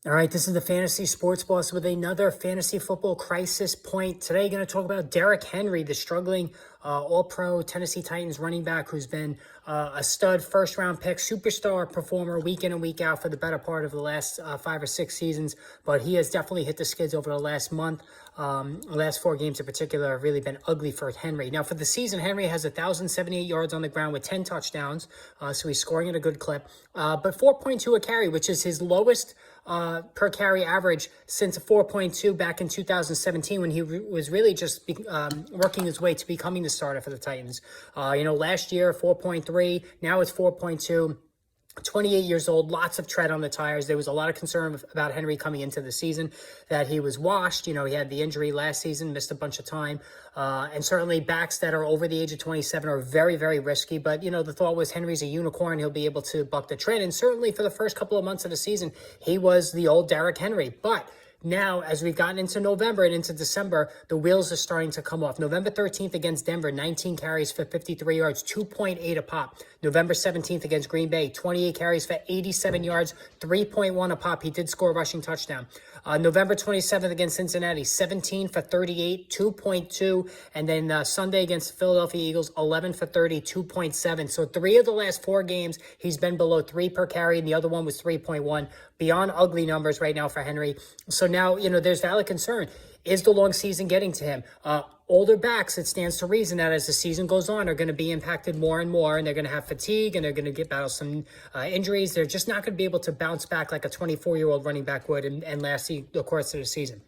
All right, this is the Fantasy Sports Boss with another fantasy football crisis point. Today, going to talk about Derrick Henry, the struggling All-Pro Tennessee Titans running back who's been a stud first-round pick, superstar performer week in and week out for the better part of the last 5 or 6 seasons. But he has definitely hit the skids over the last month. The last 4 games in particular have really been ugly for Henry. Now, for the season, Henry has 1,078 yards on the ground with 10 touchdowns, so he's scoring at a good clip. But 4.2 a carry, which is his lowest per carry average since a 4.2 back in 2017 when he was really just working his way to becoming the starter for the Titans. Last year, 4.3, now it's 4.2. 28 years old, lots of tread on the tires. There was a lot of concern about Henry coming into the season that he was washed. He had the injury last season, missed a bunch of time. And certainly backs that are over the age of 27 are very, very risky. But, the thought was Henry's a unicorn. He'll be able to buck the trend. And certainly for the first couple of months of the season, he was the old Derrick Henry. But now, as we've gotten into November and into December, the wheels are starting to come off. November 13th against Denver, 19 carries for 53 yards, 2.8 a pop. November 17th against Green Bay, 28 carries for 87 yards, 3.1 a pop. He did score a rushing touchdown. November 27th against Cincinnati, 17 for 38, 2.2. And then Sunday against the Philadelphia Eagles, 11 for 30, 2.7. So 3 of the last 4 games, he's been below 3 per carry, and the other one was 3.1. Beyond ugly numbers right now for Henry. So now, there's valid concern. Is the long season getting to him? Older backs, it stands to reason that as the season goes on, are going to be impacted more and more, and they're going to have fatigue, and they're going to battle some injuries. They're just not going to be able to bounce back like a 24-year-old running back would and last the course of the season.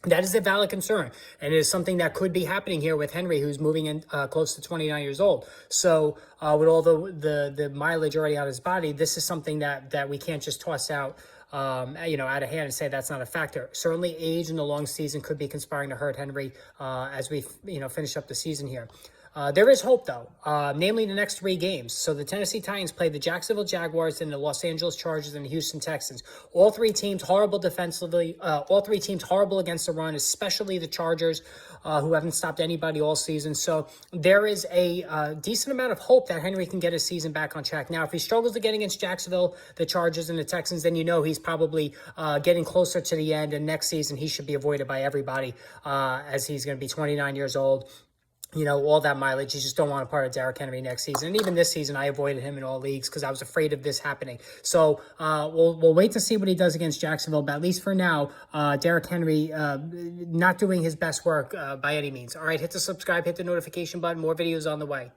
That is a valid concern, and it is something that could be happening here with Henry, who's moving in close to 29 years old. So with all the mileage already on his body, this is something that we can't just toss out out of hand and say that's not a factor. Certainly age in the long season could be conspiring to hurt Henry as we finish up the season here. There is hope, though, namely the next 3 games. So the Tennessee Titans play the Jacksonville Jaguars and the Los Angeles Chargers and the Houston Texans. All 3 teams horrible defensively. All 3 teams horrible against the run, especially the Chargers, who haven't stopped anybody all season. So there is a decent amount of hope that Henry can get his season back on track. Now, if he struggles again against Jacksonville, the Chargers, and the Texans, then he's probably getting closer to the end. And next season, he should be avoided by everybody as he's going to be 29 years old. All that mileage. You just don't want a part of Derrick Henry next season. And even this season, I avoided him in all leagues because I was afraid of this happening. So we'll wait to see what he does against Jacksonville. But at least for now, Derrick Henry not doing his best work by any means. All right, hit the subscribe, hit the notification button. More videos on the way.